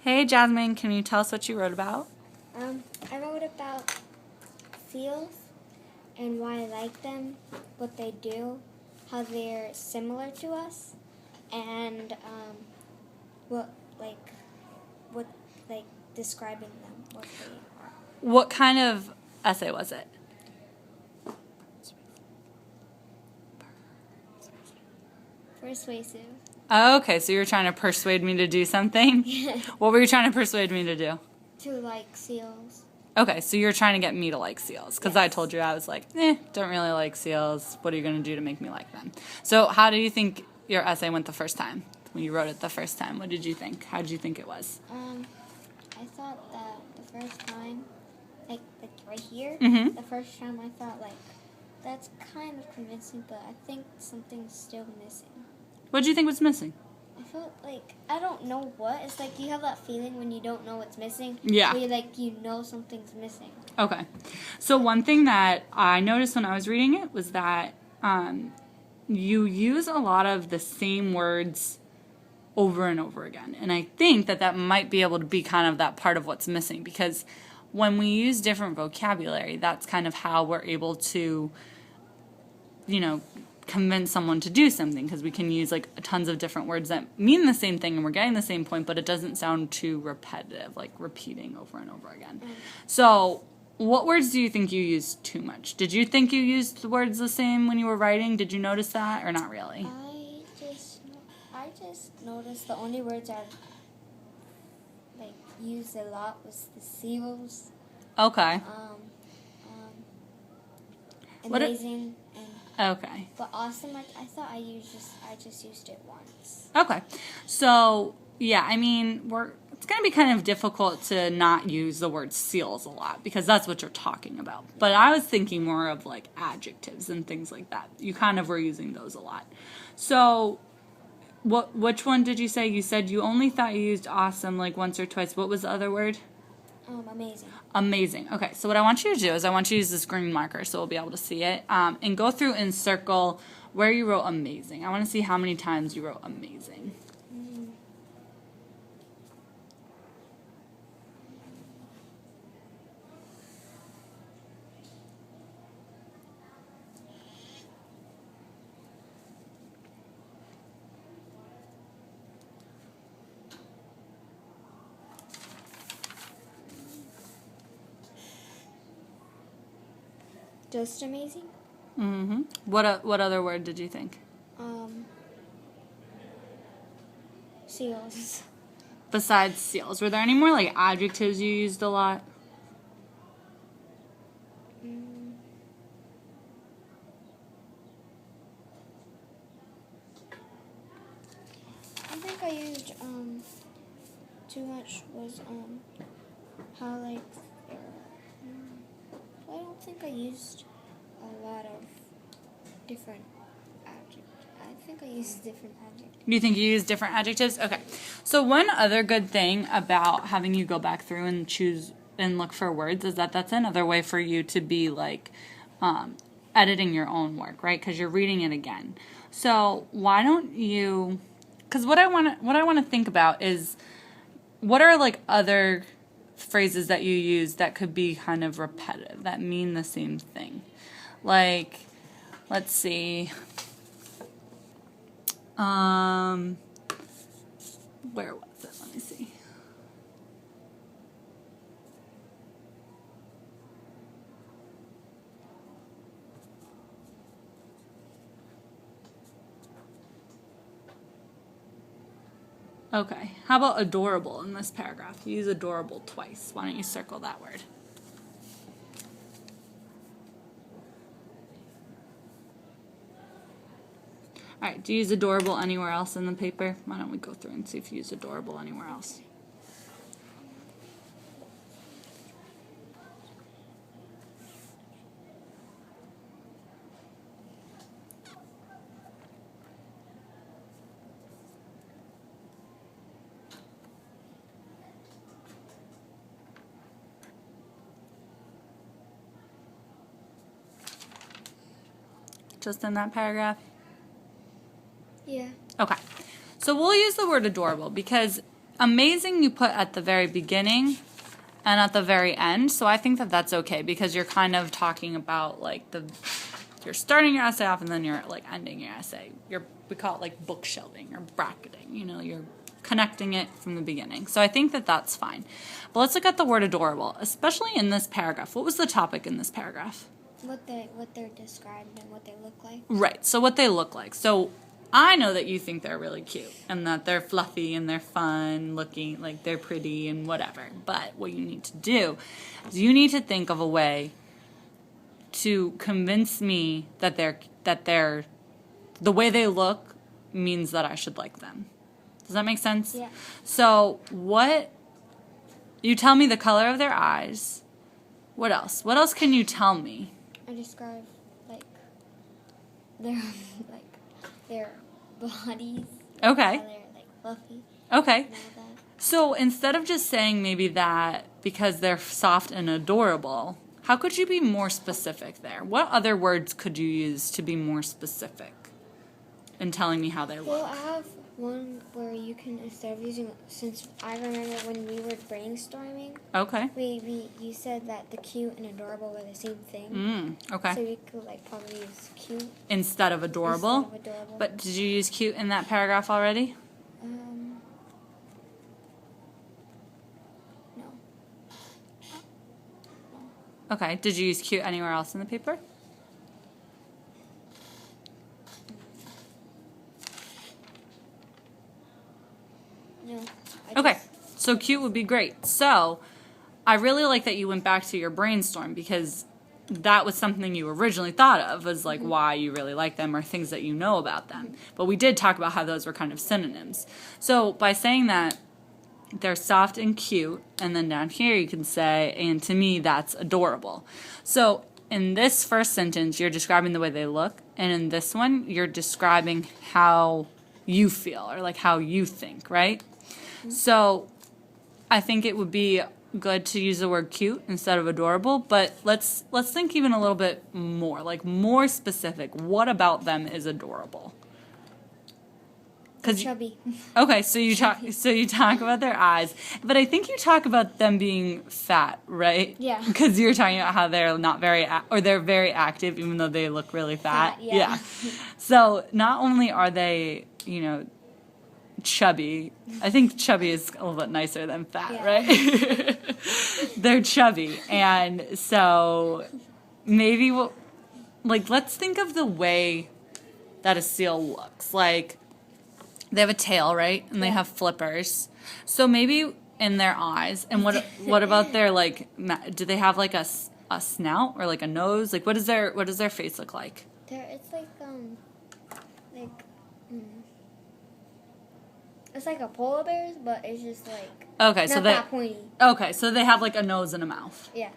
Hey Jasmine, can you tell us what you wrote about? I wrote about seals and why I like them, what they do, how they're similar to us, and what describing them, what they are. What kind of essay was it? Persuasive. Okay, so you're trying to persuade me to do something? What were you trying to persuade me to do? To like seals. Okay, so you're trying to get me to like seals. Because I Yes. told you I was like, don't really like seals. What are you going to do to make me like them? So how do you think your essay went the first time? When you wrote it the first time, what did you think? How did you think it was? I thought that the first time, like right here, Mhm. the first time I thought like, that's kind of convincing, but I think something's still missing. What did you think was missing? I felt like, I don't know what. It's like you have that feeling when you don't know what's missing. Yeah. Where you know something's missing. Okay. So one thing that I noticed when I was reading it was that you use a lot of the same words over and over again. And I think that that might be able to be kind of that part of what's missing, because when we use different vocabulary, that's kind of how we're able to, convince someone to do something, because we can use like tons of different words that mean the same thing and we're getting the same point, but it doesn't sound too repetitive, like repeating over and over again. So what words do you think you used too much? Did you think you used the words the same when you were writing? Did you notice that, or not really? I just noticed the only words I used a lot was the seals, Okay. amazing, Okay. but awesome. I thought I just used it once. Okay. So, yeah, I mean, it's going to be kind of difficult to not use the word seals a lot, because that's what you're talking about. But I was thinking more of like adjectives and things like that. You kind of were using those a lot. So, which one did you say? You said you only thought you used awesome like once or twice. What was the other word? Amazing. Amazing. Okay, so what I want you to do is I want you to use this green marker so we'll be able to see it, and go through and circle where you wrote amazing. I want to see how many times you wrote amazing. Just amazing. Mm-hmm. What other word did you think? Seals. Besides seals, were there any more like adjectives you used a lot? I think I used too much was how I don't think I used a lot of different adjectives. I think I used different adjectives. You think you used different adjectives? Okay. So one other good thing about having you go back through and choose and look for words is that that's another way for you to be like editing your own work, right? Because you're reading it again. So why don't you? Because what I want to think about is, what are like other phrases that you use that could be kind of repetitive, that mean the same thing? Like, let's see. Where was it? Let me see. Okay, how about adorable in this paragraph? You use adorable twice. Why don't you circle that word? All right, do you use adorable anywhere else in the paper? Why don't we go through and see if you use adorable anywhere else? Just in that paragraph? Yeah. Okay. So we'll use the word adorable because amazing you put at the very beginning and at the very end. So I think that that's okay because you're kind of talking about like you're starting your essay off and then you're like ending your essay. We call it like bookshelving or bracketing. You know, you're connecting it from the beginning. So I think that that's fine. But let's look at the word adorable, especially in this paragraph. What was the topic in this paragraph? What they're described and what they look like. Right. So what they look like. So I know that you think they're really cute and that they're fluffy and they're fun looking, like they're pretty and whatever. But what you need to do is you need to think of a way to convince me that they're the way they look means that I should like them. Does that make sense? Yeah. So you tell me the color of their eyes. What else? What else can you tell me? I describe like their bodies. Okay. How they're like fluffy. Okay. And all that. So instead of just saying maybe that because they're soft and adorable, how could you be more specific there? What other words could you use to be more specific in telling me how they look? Well, I have one where you can, instead of using, since I remember when we were brainstorming, Okay. you said that the cute and adorable were the same thing. Okay. So we could like probably use cute Instead of adorable. instead of adorable. But did you use cute in that paragraph already? No. Okay. Did you use cute anywhere else in the paper? No. Okay, so cute would be great. So I really like that you went back to your brainstorm because that was something you originally thought of as like why you really like them or things that you know about them. But we did talk about how those were kind of synonyms. So by saying that they're soft and cute, and then down here you can say, and to me that's adorable. So in this first sentence, you're describing the way they look, and in this one, you're describing how you feel or like how you think, right? So I think it would be good to use the word cute instead of adorable, but let's think even a little bit more, like more specific. What about them is adorable? Chubby. Okay, so you talk about their eyes, but I think you talk about them being fat, right? Yeah. Because you're talking about how they're not very or they're very active even though they look really fat. Yeah. So not only are they, chubby. I think chubby is a little bit nicer than fat, Yeah. right? They're chubby, and so maybe let's think of the way that a seal looks. Like they have a tail, right? And they have flippers. So maybe in their eyes, and what about their do they have like a snout or like a nose? Like what does their face look like? It's it's like a polar bear's, but it's just like not that pointy. Okay, so they have like a nose and a mouth. Yeah.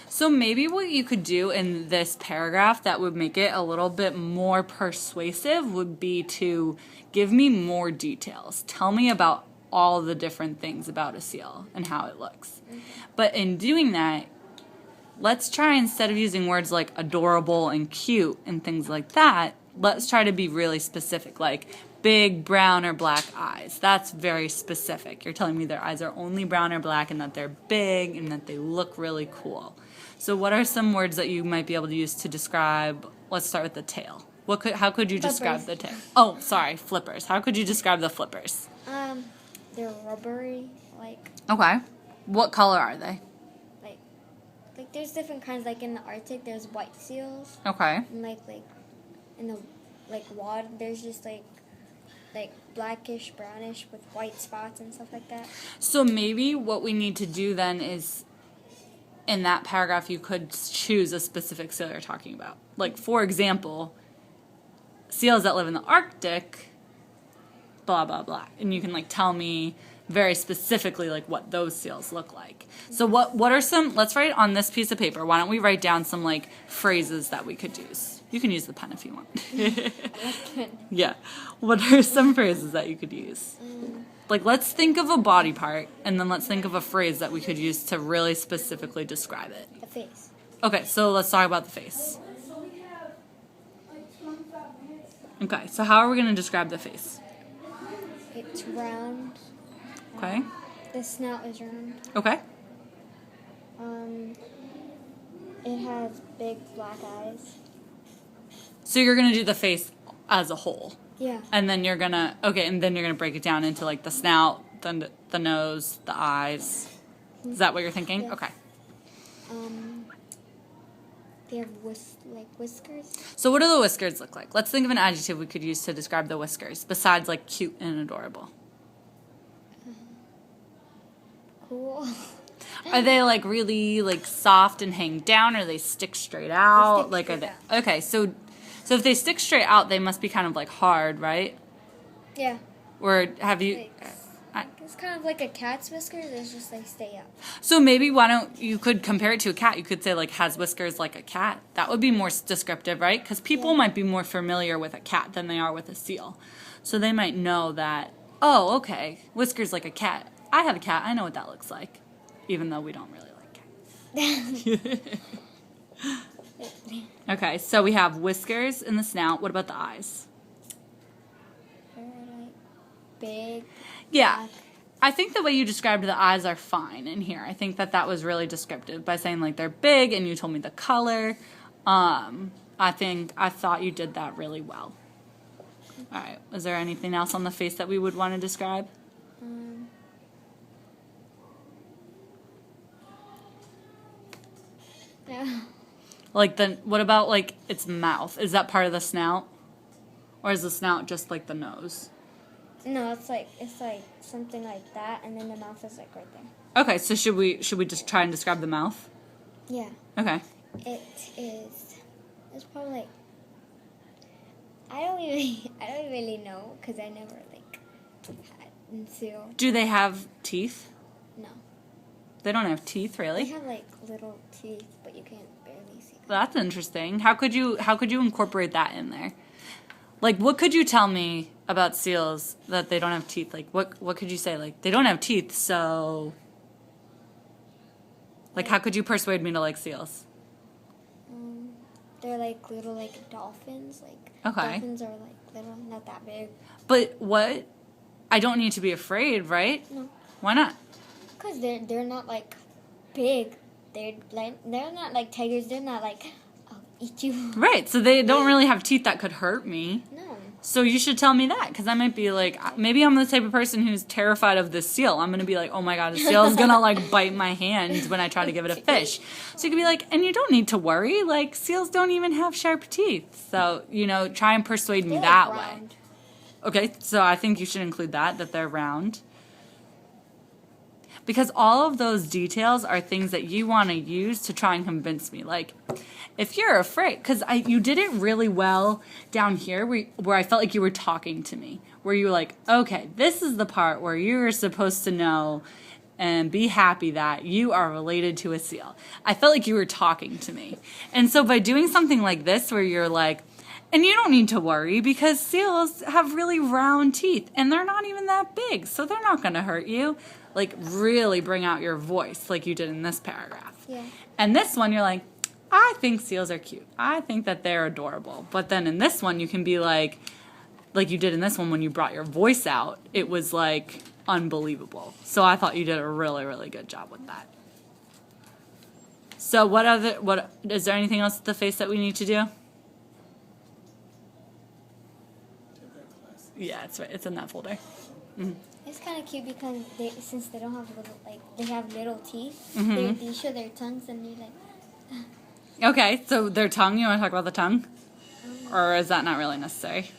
So maybe what you could do in this paragraph that would make it a little bit more persuasive would be to give me more details. Tell me about all the different things about a seal and how it looks. Mm-hmm. But in doing that, let's try, instead of using words like adorable and cute and things like that, let's try to be really specific, like big brown or black eyes. That's very specific. You're telling me their eyes are only brown or black and that they're big and that they look really cool. So what are some words that you might be able to use to describe, let's start with the tail. How could you describe the tail? Oh, sorry, flippers. How could you describe the flippers? They're rubbery, like. Okay. What color are they? Like there's different kinds. Like in the Arctic, there's white seals. Okay. And like in the water, there's just like blackish, brownish with white spots and stuff like that. So maybe what we need to do then is, in that paragraph, you could choose a specific seal you're talking about. Like, for example, seals that live in the Arctic, blah, blah, blah. And you can, tell me very specifically, what those seals look like. So what are some, let's write on this piece of paper, why don't we write down some, phrases that we could use. You can use the pen if you want. Yeah. What are some phrases that you could use? Let's think of a body part, and then let's think of a phrase that we could use to really specifically describe it. The face. Okay, so let's talk about the face. Okay, so how are we going to describe the face? It's round. Okay. The snout is round. Okay. It has big black eyes. So you're going to do the face as a whole. Yeah. And then you're going to, and then you're going to break it down into like the snout, the nose, the eyes. Is that what you're thinking? Yeah. Okay. They have whiskers. So what do the whiskers look like? Let's think of an adjective we could use to describe the whiskers, besides like cute and adorable. Cool. Are they like really like soft and hang down, or they stick straight out? They stick straight out. Okay, so if they stick straight out, they must be kind of like hard, right? Yeah. Or have you? It's kind of like a cat's whiskers. It's just like stay up. So maybe you could compare it to a cat. You could say like has whiskers like a cat. That would be more descriptive, right? Because people might be more familiar with a cat than they are with a seal. So they might know that, oh, okay, whiskers like a cat. I have a cat. I know what that looks like, even though we don't really like cats. Okay, so we have whiskers in the snout. What about the eyes? They're like big. Yeah. Black. I think the way you described the eyes are fine in here. I think that was really descriptive by saying like they're big and you told me the color. I thought you did that really well. All right. Is there anything else on the face that we would want to describe? Yeah. What about like its mouth? Is that part of the snout? Or is the snout just like the nose? No, it's like something like that, and then the mouth is like right there. Okay, so should we just try and describe the mouth? Yeah. Okay. It's probably like I don't really know because I never like had seal. Do they have teeth? No. They don't have teeth, They really? have like little teeth, but you can't barely see them. That's interesting. How could you incorporate that in there? Like, what could you tell me about seals that they don't have teeth? Like, what could you say? Like, they don't have teeth, so... Like, how could you persuade me to like seals? They're like little like dolphins. Like Okay. Dolphins are like little, not that big. But what? I don't need to be afraid, right? No. Why not? Because they're not like big. They're not like tigers. They're not like I'll eat you. Right, so they don't really have teeth that could hurt me. No. So you should tell me that, because I might be like, maybe I'm the type of person who's terrified of this seal. I'm going to be like, oh my god, a seal's going to like bite my hand when I try to give it a fish. So you could be like, and you don't need to worry, like seals don't even have sharp teeth. So, try and persuade me They're that like way. round. Okay, so I think you should include that they're round. Because all of those details are things that you want to use to try and convince me. Like, if you're afraid, because you did it really well down here where I felt like you were talking to me. Where you were like, okay, this is the part where you're supposed to know and be happy that you are related to a seal. I felt like you were talking to me. And so by doing something like this where you're like, and you don't need to worry because seals have really round teeth and they're not even that big, so they're not going to hurt you. Like, really bring out your voice like you did in this paragraph. Yeah. And this one, you're like, I think seals are cute. I think that they're adorable. But then in this one, you can be like you did in this one when you brought your voice out, it was like unbelievable. So I thought you did a really, really good job with that. So is there anything else with the face that we need to do? Yeah, it's right. It's in that folder. Mm-hmm. It's kind of cute because since they don't have they have little teeth. Mm-hmm. They show their tongues and you're like. Okay, so their tongue. You want to talk about the tongue, or is that not really necessary?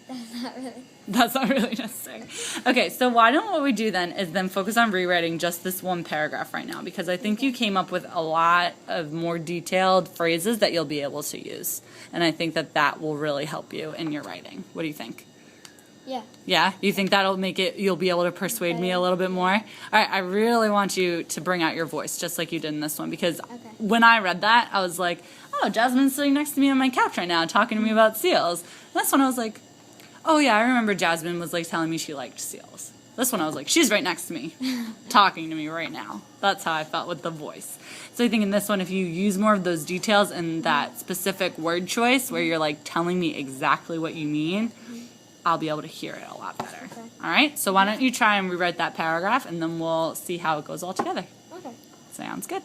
That's not really. That's not really necessary. Okay, so why don't what we do then is then focus on rewriting just this one paragraph right now, because I think you came up with a lot of more detailed phrases that you'll be able to use, and I think that will really help you in your writing. What do you think? Yeah. Yeah? You think that'll make it, you'll be able to persuade me a little bit more? All right, I really want you to bring out your voice, just like you did in this one, because when I read that, I was like, oh, Jasmine's sitting next to me on my couch right now talking to me about seals. And this one I was like, oh yeah, I remember Jasmine was like telling me she liked seals. This one I was like, she's right next to me, talking to me right now. That's how I felt with the voice. So I think in this one, if you use more of those details and that specific word choice where you're like telling me exactly what you mean, I'll be able to hear it a lot better. Okay. All right? So why don't you try and rewrite that paragraph, and then we'll see how it goes all together. Okay. Sounds good.